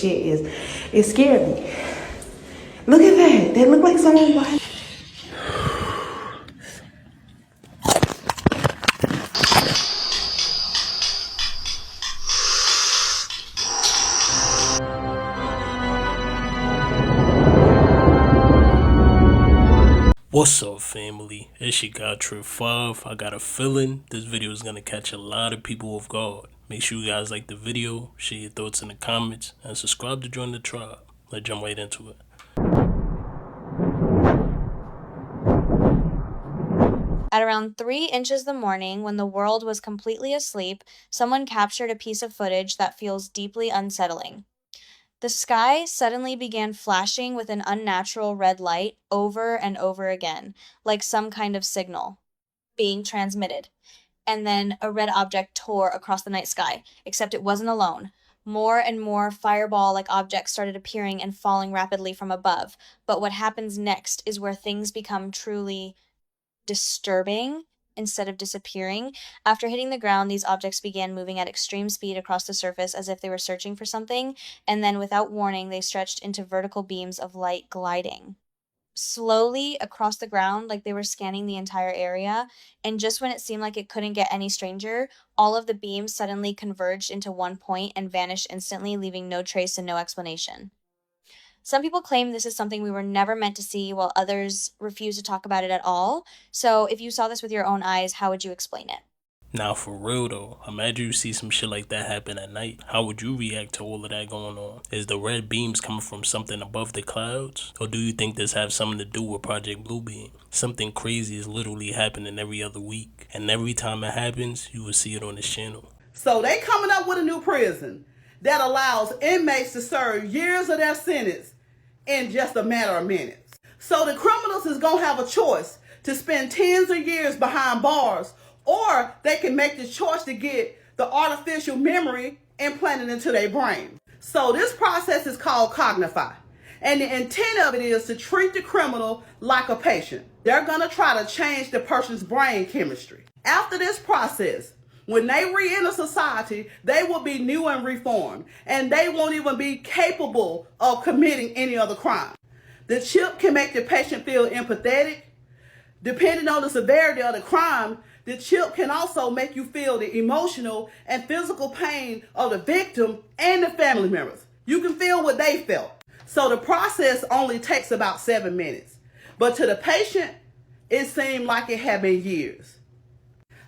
shit it scared me. Look at that. That looked like someone. What's up, family? It's your guy Trip 5. I got a feeling this video is gonna catch a lot of people off guard. Make sure you guys like the video, share your thoughts in the comments, and subscribe to join the tribe. Let's jump right into it. At around 3 inches in the morning, when the world was completely asleep, someone captured a piece of footage that feels deeply unsettling. The sky suddenly began flashing with an unnatural red light over and over again, like some kind of signal being transmitted. And then a red object tore across the night sky, except it wasn't alone. More and more fireball-like objects started appearing and falling rapidly from above. But what happens next is where things become truly disturbing instead of disappearing. After hitting the ground, these objects began moving at extreme speed across the surface as if they were searching for something, and then without warning, they stretched into vertical beams of light gliding slowly across the ground like they were scanning the entire area. And just when it seemed like it couldn't get any stranger, all of the beams suddenly converged into one point and vanished instantly, leaving no trace and no explanation. Some people claim this is something we were never meant to see, while others refuse to talk about it at all. So if you saw this with your own eyes, how would you explain it? Now for real though, imagine you see some shit like that happen at night. How would you react to all of that going on? Is the red beams coming from something above the clouds? Or do you think this has something to do with Project Bluebeam? Something crazy is literally happening every other week. And every time it happens, you will see it on this channel. So they coming up with a new prison that allows inmates to serve years of their sentence in just a matter of minutes. So the criminals is going to have a choice to spend tens of years behind bars, or they can make the choice to get the artificial memory implanted into their brain. So this process is called Cognify. And the intent of it is to treat the criminal like a patient. They're going to try to change the person's brain chemistry. After this process, when they re-enter society, they will be new and reformed, and they won't even be capable of committing any other crime. The chip can make the patient feel empathetic. Depending on the severity of the crime, the chip can also make you feel the emotional and physical pain of the victim and the family members. You can feel what they felt. So the process only takes about 7 minutes. But to the patient, it seemed like it had been years.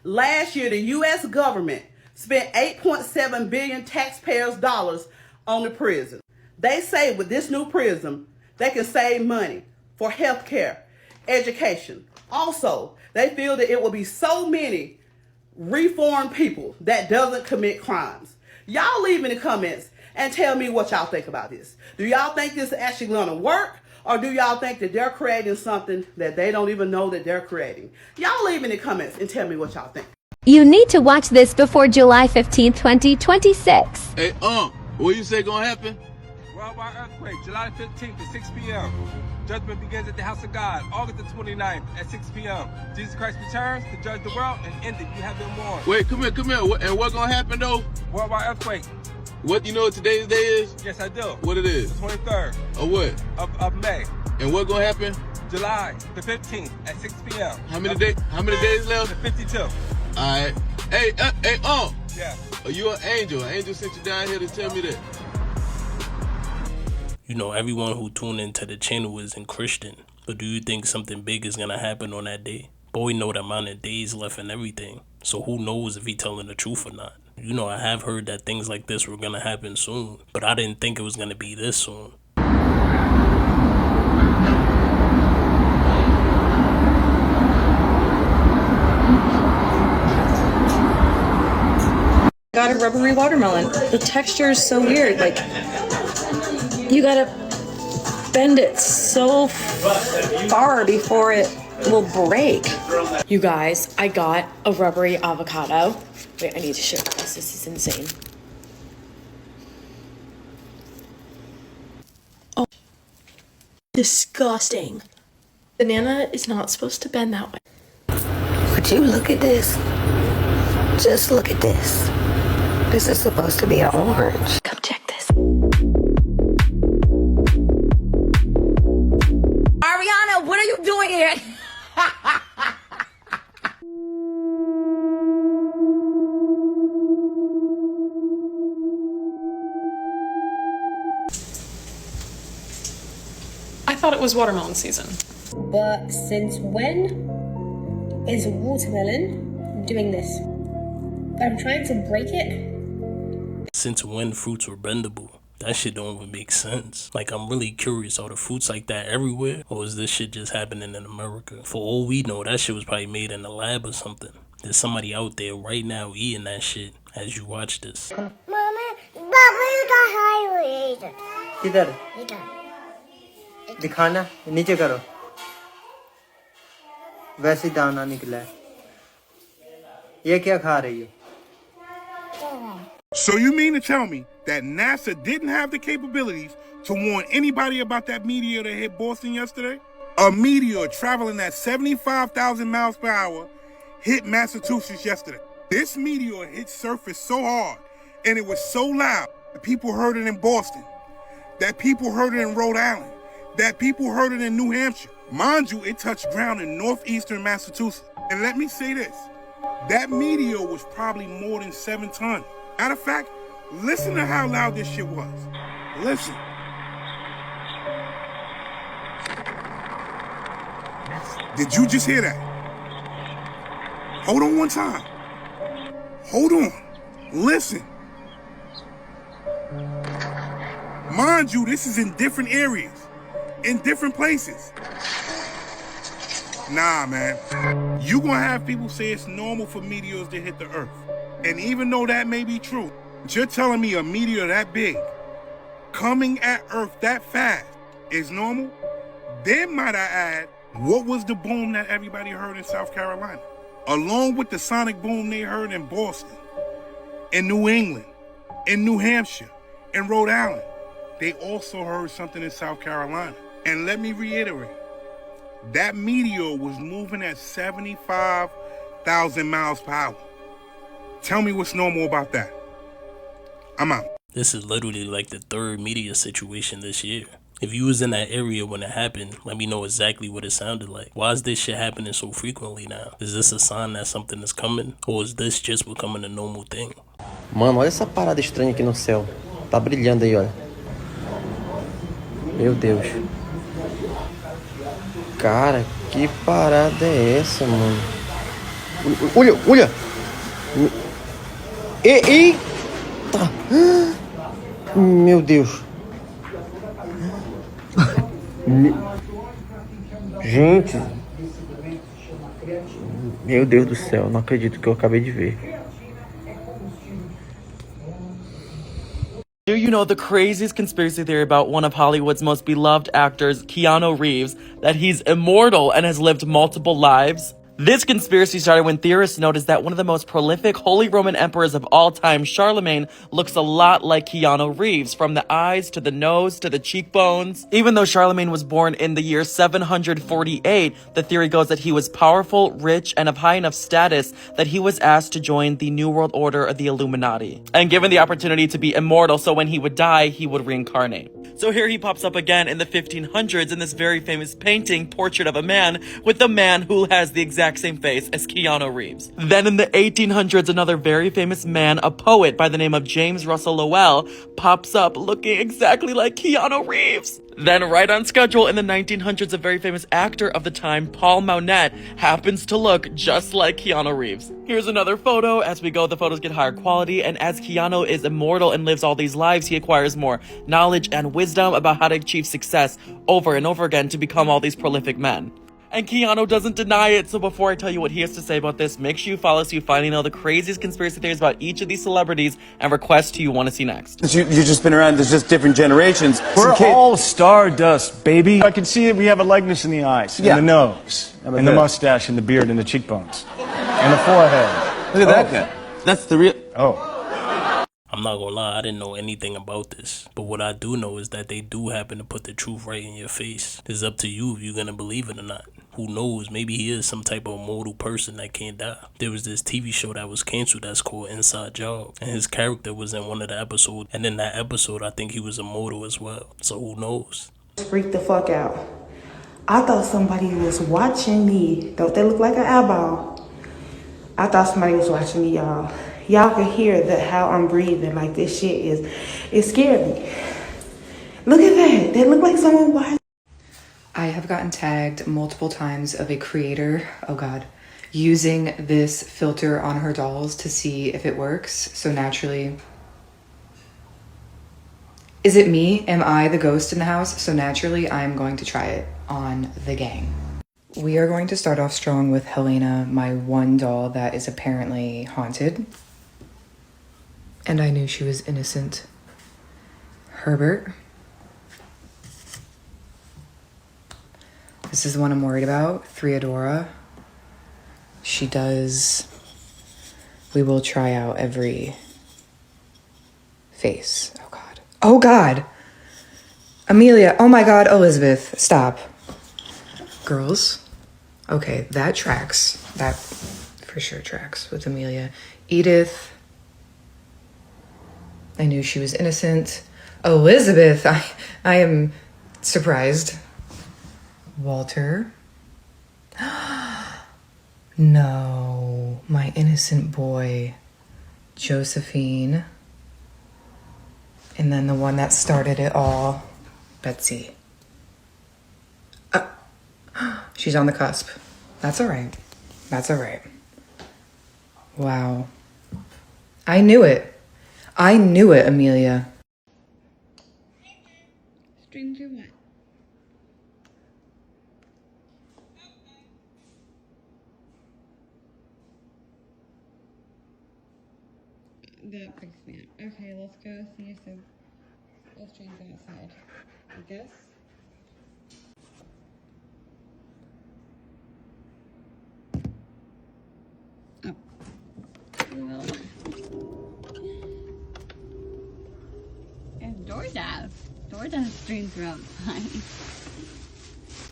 Last year, the U.S. government spent $8.7 billion taxpayers' dollars on the prison. They say with this new prison, they can save money for health care, education. Also, they feel that it will be so many reformed people that doesn't commit crimes. Y'all leave in the comments and tell me what y'all think about this. Do y'all think this is actually going to work? Or do y'all think that they're creating something that they don't even know that they're creating? Y'all leave in the comments and tell me what y'all think. You need to watch this before July 15th, 2026. Hey, what you say gonna happen? Worldwide earthquake, July 15th at 6 p.m. Judgment begins at the house of God, August the 29th at 6 p.m. Jesus Christ returns to judge the world and end it. You have been warned. Wait, come here. And what gonna happen though? Worldwide earthquake. What, you know what today's day is? Yes, I do. What it is? The 23rd. Of what? Of May. And what gonna happen? July the 15th at 6 p.m. How many days left? 52. Alright. Hey, Yeah. Are you an angel? An angel sent you down here to tell me that. You know, everyone who tuned into the channel isn't Christian. But do you think something big is gonna happen on that day? Boy, know the amount of days left and everything. So who knows if he telling the truth or not? You know, I have heard that things like this were gonna happen soon, but I didn't think it was gonna be this soon. Got a rubbery watermelon. The texture is so weird. Like, you gotta bend it so far before it will break. You guys, I got a rubbery avocado. Wait, I need to show you this. This is insane. Oh, disgusting. Banana is not supposed to bend that way. Would you look at this? Just look at this. This is supposed to be an orange. Come check this. thought it was watermelon season. But since when is watermelon doing this? I'm trying to break it. Since when fruits were bendable? That shit don't even make sense. Like, I'm really curious, are the fruits like that everywhere? Or is this shit just happening in America? For all we know, that shit was probably made in a lab or something. There's somebody out there right now eating that shit as you watch this. किधर दिखाना नीचे करो वैसे दाना निकला है ये क्या खा रही हो So you mean to tell me that NASA didn't have the capabilities to warn anybody about that meteor that hit Boston yesterday? A meteor traveling at 75,000 miles per hour hit Massachusetts yesterday. This meteor hit surface so hard and it was so loud that people heard it in Boston, that people heard it in Rhode Island, that people heard it in New Hampshire. Mind you, it touched ground in northeastern Massachusetts. And let me say this, that meteor was probably more than 7 tons. Matter of fact, listen to how loud this shit was. Listen. Did you just hear that? Hold on one time. Hold on. Listen. Mind you, this is in different areas, in different places. Nah, man. You gonna have people say it's normal for meteors to hit the Earth. And even though that may be true, you're telling me a meteor that big, coming at Earth that fast, is normal? Then might I add, what was the boom that everybody heard in South Carolina? Along with the sonic boom they heard in Boston, in New England, in New Hampshire, in Rhode Island, they also heard something in South Carolina. And let me reiterate, that meteor was moving at 75,000 miles per hour. Tell me what's normal about that. I'm out. This is literally like the third meteor situation this year. If you was in that area when it happened, let me know exactly what it sounded like. Why is this shit happening so frequently now? Is this a sign that something is coming? Or is this just becoming a normal thing? Mano, olha essa parada estranha aqui no céu. Tá brilhando aí, olha. Meu Deus. Cara, que parada é essa, mano? Olha, olha! Eita! Meu Deus! Gente! Meu Deus do céu, não acredito que eu acabei de ver. Do you know the craziest conspiracy theory about one of Hollywood's most beloved actors, Keanu Reeves, that he's immortal and has lived multiple lives? This conspiracy started when theorists noticed that one of the most prolific Holy Roman emperors of all time, Charlemagne, looks a lot like Keanu Reeves, from the eyes to the nose to the cheekbones. Even though Charlemagne was born in the year 748, the theory goes that he was powerful, rich, and of high enough status that he was asked to join the New World Order of the Illuminati, and given the opportunity to be immortal, so when he would die, he would reincarnate. So here he pops up again in the 1500s in this very famous painting, Portrait of a Man, with the man who has the exact same face as Keanu Reeves. Then in the 1800s, another very famous man, a poet by the name of James Russell Lowell, pops up looking exactly like Keanu Reeves. Then right on schedule in the 1900s, a very famous actor of the time, Paul Mounet, happens to look just like Keanu Reeves. Here's another photo. As we go, the photos get higher quality, and as Keanu is immortal and lives all these lives, he acquires more knowledge and wisdom about how to achieve success over and over again to become all these prolific men. And Keanu doesn't deny it, so before I tell you what he has to say about this, make sure you follow so you finally know the craziest conspiracy theories about each of these celebrities and request who you want to see next. You've just been around, there's just different generations. We're all stardust, baby. I can see it, we have a likeness in the eyes, and the nose, and the mustache, and the beard, and the cheekbones, and the forehead. Look at that guy. That's the real... Oh. I'm not gonna lie, I didn't know anything about this. But what I do know is that they do happen to put the truth right in your face. It's up to you if you're gonna believe it or not. Who knows, maybe he is some type of immortal person that can't die. There was this TV show that was canceled that's called Inside Job. And his character was in one of the episodes. And in that episode, I think he was immortal as well. So who knows? Freaked the fuck out. I thought somebody was watching me. Don't they look like an eyeball? I thought somebody was watching me, y'all. Y'all can hear how I'm breathing. Like, this shit is, it scared me. Look at that. That look like someone watching. I have gotten tagged multiple times of a creator, oh God, using this filter on her dolls to see if it works. So naturally, is it me? Am I the ghost in the house? So naturally, I'm going to try it on the gang. We are going to start off strong with Helena, my one doll that is apparently haunted. And I knew she was innocent. Herbert. This is the one I'm worried about. Theodora. She does. We will try out every face. Oh God. Oh God. Amelia. Oh my God. Elizabeth. Stop. Girls. Okay, that tracks. That for sure tracks with Amelia. Edith. I knew she was innocent. Elizabeth. I am surprised. Walter. No, my innocent boy, Josephine. And then the one that started it all, Betsy. She's on the cusp. That's all right. That's all right. Wow. I knew it. I knew it, Amelia. Stranger what? That freaks me out. Okay, let's go see some strings outside. I guess. Oh. Well. And DoorDash. DoorDash strings are outside.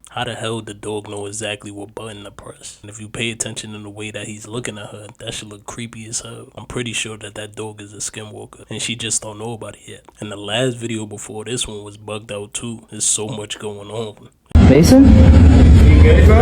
How the hell did the dog know exactly what button to press? And if you pay attention in the way that he's looking at her, that should look creepy as hell. I'm pretty sure that dog is a skinwalker, and she just don't know about it yet. And the last video before this one was bugged out too. There's so much going on. Mason?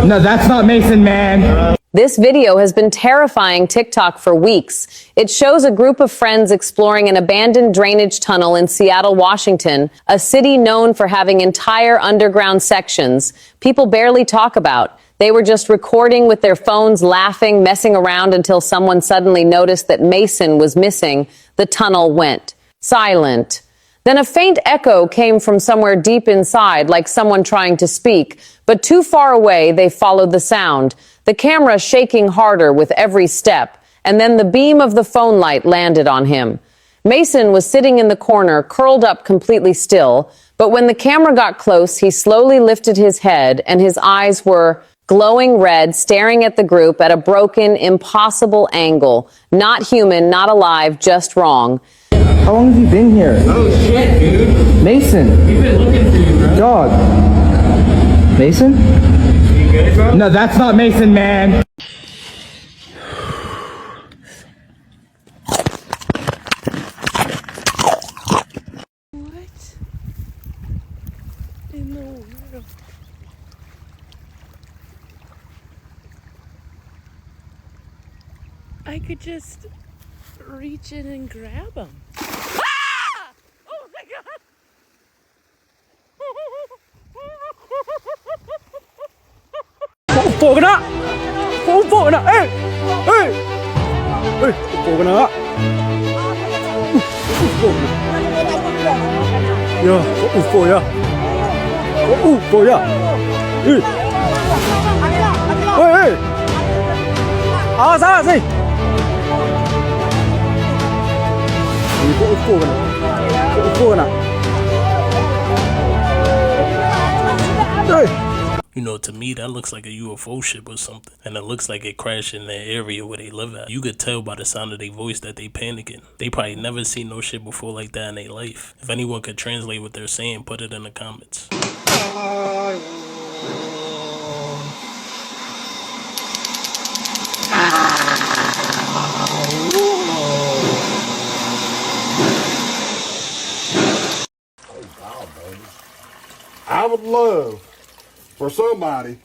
No, that's not Mason, man. This video has been terrifying TikTok for weeks. It shows a group of friends exploring an abandoned drainage tunnel in Seattle, Washington, a city known for having entire underground sections people barely talk about. They were just recording with their phones, laughing, messing around until someone suddenly noticed that Mason was missing. The tunnel went silent. Then a faint echo came from somewhere deep inside, like someone trying to speak. But too far away, they followed the sound. The camera shaking harder with every step, and then the beam of the phone light landed on him. Mason was sitting in the corner, curled up completely still, but when the camera got close, he slowly lifted his head, and his eyes were glowing red, staring at the group at a broken, impossible angle. Not human, not alive, just wrong. How long have you been here? Oh shit, dude. Mason. We've been looking for you, bro. Dog. Mason? You good, bro? No, that's not Mason, man. What in the world? I could just reach in and grab him. Ah! Oh my god! Phụ cái đó. Phụ nó. Ê. Ê. Ê, phụ cái đó. Ya, phụ ya. Phụ ya. Ê. Ê, ê. À, sao gì? You know, to me, that looks like a UFO ship or something. And it looks like it crashed in the area where they live at. You could tell by the sound of their voice that they panicking. They probably never seen no shit before like that in their life. If anyone could translate what they're saying, put it in the comments. I would love for somebody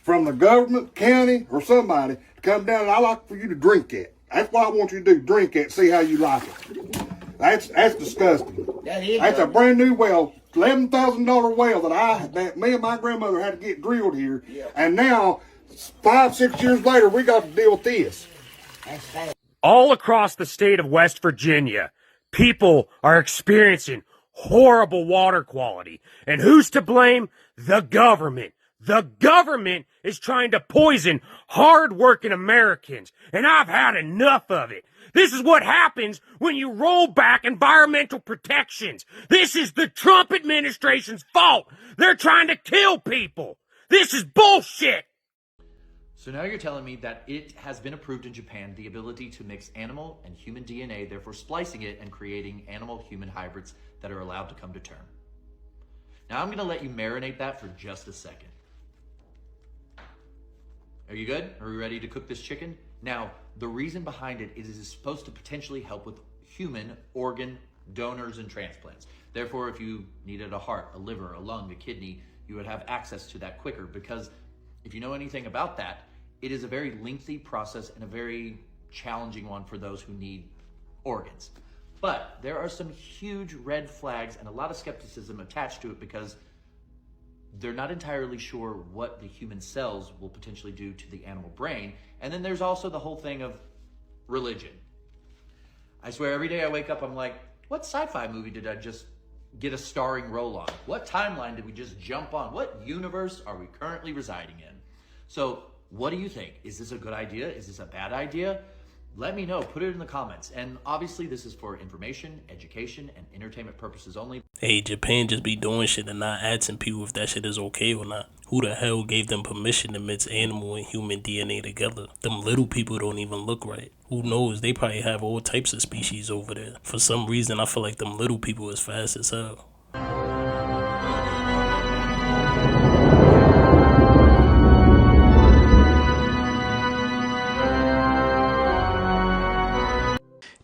from the government, county, or somebody to come down, and I like for you to drink it. That's what I want you to do, drink it, see how you like it. That's disgusting. That's a brand new well $11,000 well that me and my grandmother had to get drilled here. And now, 5-6 years later, we got to deal with this. All across the state of West Virginia, people are experiencing horrible water quality. And who's to blame? The government. The government is trying to poison hard-working Americans, and I've had enough of it. This is what happens when you roll back environmental protections. This is the Trump administration's fault. They're trying to kill people. This is bullshit. So now you're telling me that it has been approved in Japan, the ability to mix animal and human DNA, therefore splicing it and creating animal-human hybrids that are allowed to come to term. Now I'm going to let you marinate that for just a second. Are you good? Are we ready to cook this chicken? Now, the reason behind it is it's supposed to potentially help with human organ donors and transplants. Therefore, if you needed a heart, a liver, a lung, a kidney, you would have access to that quicker, because if you know anything about that, it is a very lengthy process and a very challenging one for those who need organs. But there are some huge red flags and a lot of skepticism attached to it, because they're not entirely sure what the human cells will potentially do to the animal brain. And then there's also the whole thing of religion. I swear every day I wake up, I'm like, what sci-fi movie did I just get a starring role on? What timeline did we just jump on? What universe are we currently residing in? So what do you think? Is this a good idea? Is this a bad idea? Let me know. Put it in the comments. And obviously this is for information, education, and entertainment purposes only. Hey, Japan just be doing shit and not asking people if that shit is okay or not. Who the hell gave them permission to mix animal and human DNA together? Them little people don't even look right. Who knows? They probably have all types of species over there. For some reason, I feel like them little people is fast as hell.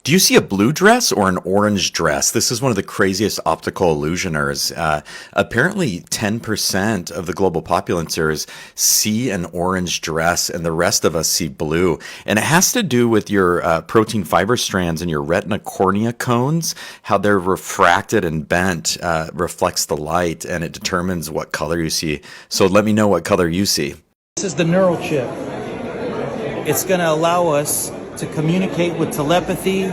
Do you see a blue dress or an orange dress? This is one of the craziest optical illusioners. Apparently 10% of the global populace see an orange dress and the rest of us see blue. And it has to do with your protein fiber strands and your retina cornea cones, how they're refracted and bent, reflects the light, and it determines what color you see. So let me know what color you see. This is the neural chip. It's going to allow us to communicate with telepathy,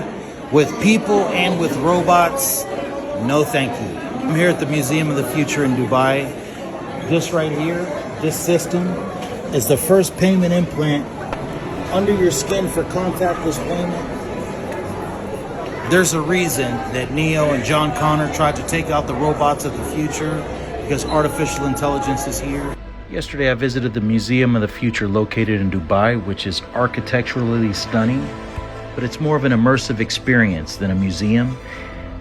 with people, and with robots. No thank you. I'm here at the Museum of the Future in Dubai. This right here, this system, is the first payment implant under your skin for contactless payment. There's a reason that Neo and John Connor tried to take out the robots of the future, because artificial intelligence is here. Yesterday I visited the Museum of the Future located in Dubai, which is architecturally stunning, but it's more of an immersive experience than a museum.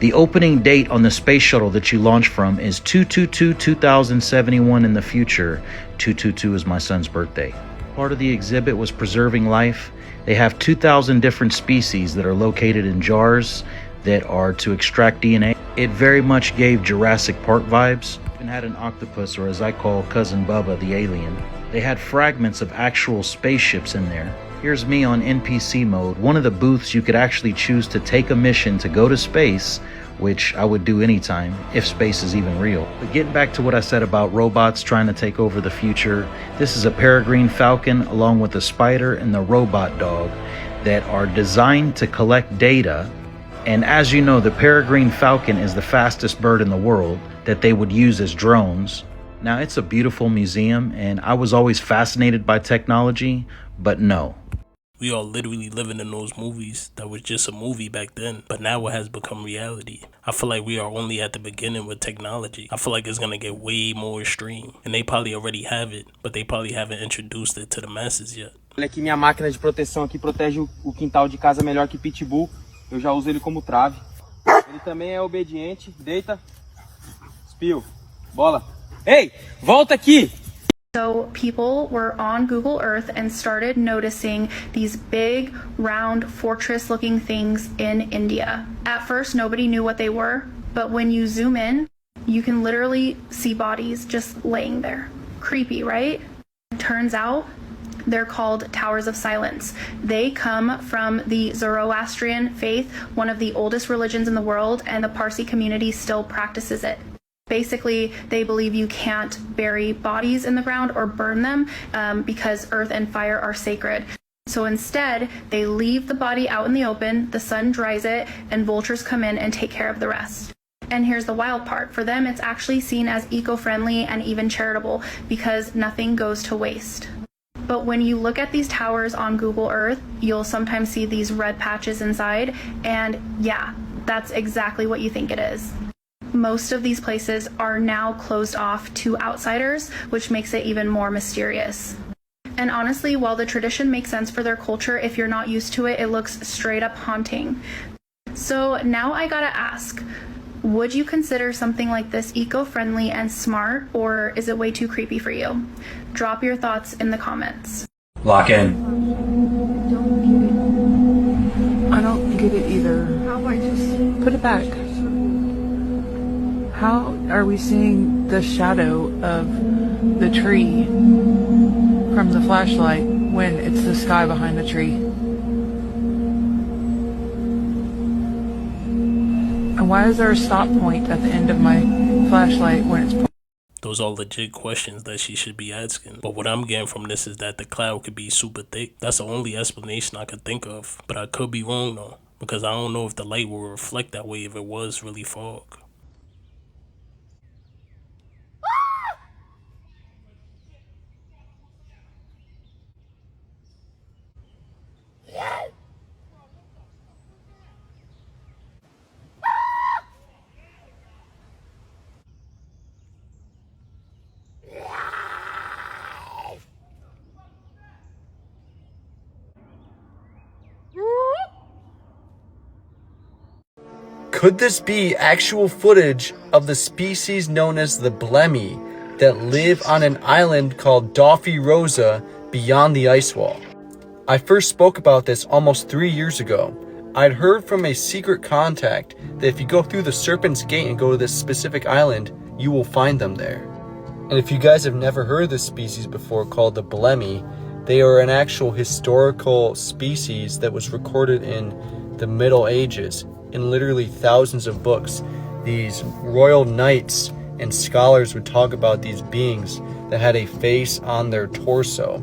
The opening date on the space shuttle that you launch from is 2/22/2071 in the future. 222 is my son's birthday. Part of the exhibit was preserving life. They have 2,000 different species that are located in jars that are to extract DNA. It very much gave Jurassic Park vibes. Even had an octopus, or as I call Cousin Bubba, the alien. They had fragments of actual spaceships in there. Here's me on NPC mode. One of the booths you could actually choose to take a mission to go to space, which I would do anytime, if space is even real. But getting back to what I said about robots trying to take over the future, this is a peregrine falcon along with the spider and the robot dog that are designed to collect data. And as you know, the peregrine falcon is the fastest bird in the world that they would use as drones. Now, it's a beautiful museum, and I was always fascinated by technology, but no. We are literally living in those movies that was just a movie back then, but now it has become reality. I feel like we are only at the beginning with technology. I feel like it's gonna get way more extreme, and they probably already have it, but they probably haven't introduced it to the masses yet. Olha aqui, minha máquina de proteção aqui protege o quintal de casa melhor que pitbull. Eu já uso ele como trave. Ele também é obediente. Deita. Espio. Bola. Ei, volta aqui! So people were on Google Earth and started noticing these big, round, fortress-looking things in India. At first, nobody knew what they were, but when you zoom in, you can literally see bodies just laying there. Creepy, right? Turns out, they're called Towers of Silence. They come from the Zoroastrian faith, one of the oldest religions in the world, and the Parsi community still practices it. Basically, they believe you can't bury bodies in the ground or burn them because earth and fire are sacred. So instead, they leave the body out in the open, the sun dries it, and vultures come in and take care of the rest. And here's the wild part. For them, it's actually seen as eco-friendly and even charitable because nothing goes to waste. But when you look at these towers on Google Earth, you'll sometimes see these red patches inside, and yeah, that's exactly what you think it is. Most of these places are now closed off to outsiders, which makes it even more mysterious. And honestly, while the tradition makes sense for their culture, if you're not used to it, it looks straight up haunting. So now I gotta ask, would you consider something like this eco-friendly and smart, or is it way too creepy for you? Drop your thoughts in the comments. Lock in. I don't get it either. How about just Put it back. How are we seeing the shadow of the tree from the flashlight when it's the sky behind the tree? And why is there a stop point at the end of my flashlight when it's Those are legit questions that she should be asking. But what I'm getting from this is that the cloud could be super thick. That's the only explanation I could think of. But I could be wrong though, because I don't know if the light will reflect that way if it was really fog. Could this be actual footage of the species known as the Blemy that live on an island called Daffy Rosa beyond the ice wall? I first spoke about this almost 3 years ago. I'd heard from a secret contact that if you go through the Serpent's Gate and go to this specific island, you will find them there. And if you guys have never heard of this species before called the Blemy, they are an actual historical species that was recorded in the Middle Ages in literally thousands of books. These royal knights and scholars would talk about these beings that had a face on their torso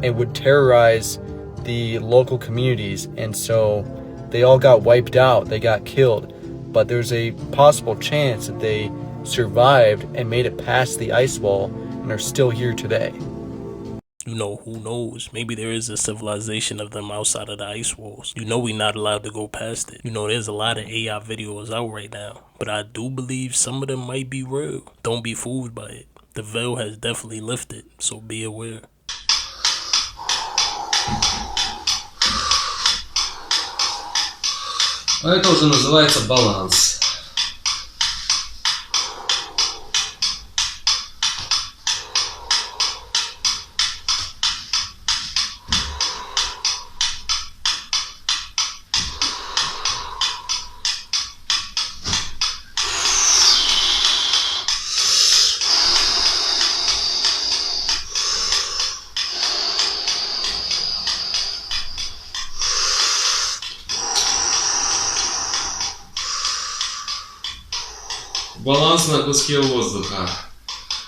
and would terrorize the local communities, and so they all got wiped out, they got killed. But there's a possible chance that they survived and made it past the ice wall and are still here today. You know, who knows? Maybe there is a civilization of them outside of the ice walls. You know we're not allowed to go past it. You know, there's a lot of AI videos out right now. But I do believe some of them might be real. Don't be fooled by it. The veil has definitely lifted, so be aware. Это уже называется баланс. Баланс на куске воздуха.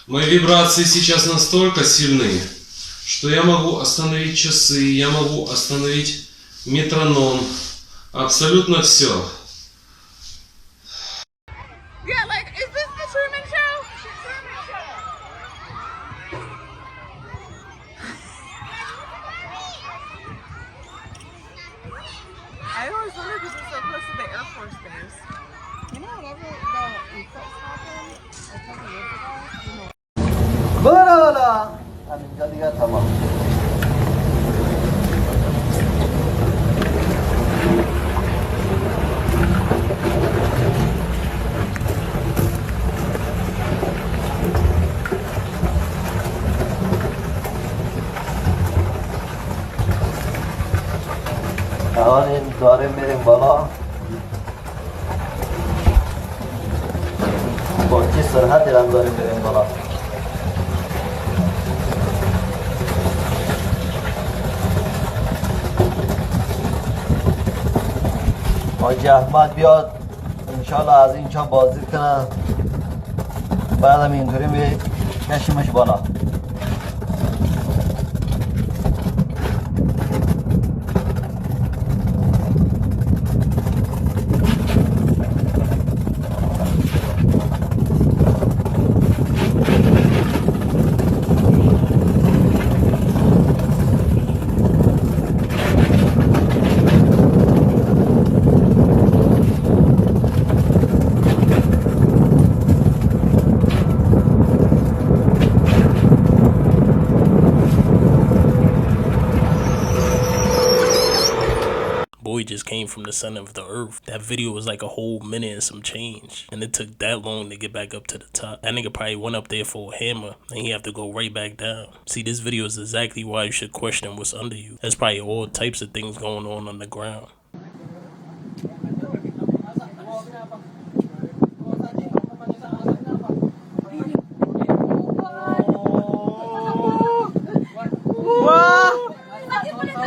Мои вибрации сейчас настолько сильны, что я могу остановить часы, я могу остановить метроном, абсолютно все. I always wondered because it's so close to the Air Force Base. You know, whenever the eclipse happened a couple years ago, Voilà. همینجا دیگه تمام. الان داریم میریم بالا. با چه سرعتی هم داریم میریم بالا. حاجی احمد بیاد انشالله از اینجا بازدید کنه. بعد من اینطوری میکشیمش بالا. Boy just came from the center of the earth. That video was like a whole minute and some change, and it took that long to get back up to the top. That nigga probably went up there for a hammer and he have to go right back down. See, this video is exactly why you should question what's under you. There's probably all types of things going on the ground.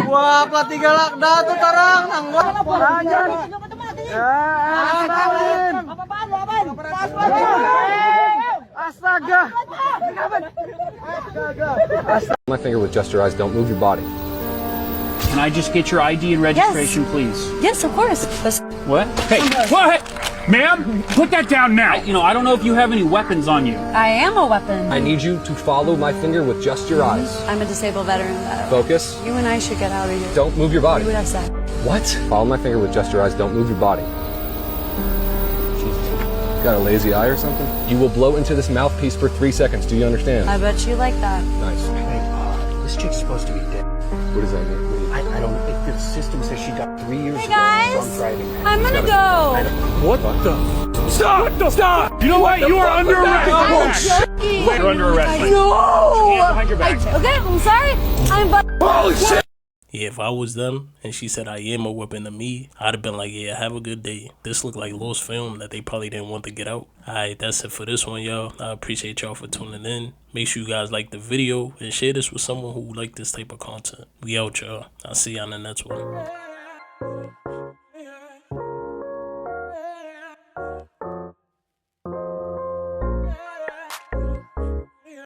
Wah, pelatih galak dah tuh tarang, nanggung. Astaga. My finger with just your eyes. Don't move your body. Can I just get your ID and registration, please? Yes, of course. What? Hey, what? Ma'am, put that down now. I don't know if you have any weapons on you. I am a weapon. I need you to follow my finger with just your eyes. I'm a disabled veteran. Focus. You and I should get out of here. Don't move your body. You would have said. What? Follow my finger with just your eyes. Don't move your body. Jesus. Got a lazy eye or something? You will blow into this mouthpiece for 3 seconds. Do you understand? I bet you like that. Nice. Hey, this chick's supposed to be dead. What does that mean? I don't know. The system says she died 3 years Hey ago. guys, Drunk driving. I'm gonna go. What the? Stop! Stop! You know what? You are under arrest. You're under arrest. No! Behind your back. Okay, I'm sorry. Holy shit! Yeah, if I was them and she said I am a weapon to me, I'd have been like, yeah, have a good day. This looked like lost film that they probably didn't want to get out. Alright, that's it for this one, y'all. I appreciate y'all for tuning in. Make sure you guys like the video and share this with someone who like this type of content. We out, y'all. I'll see y'all in the next one.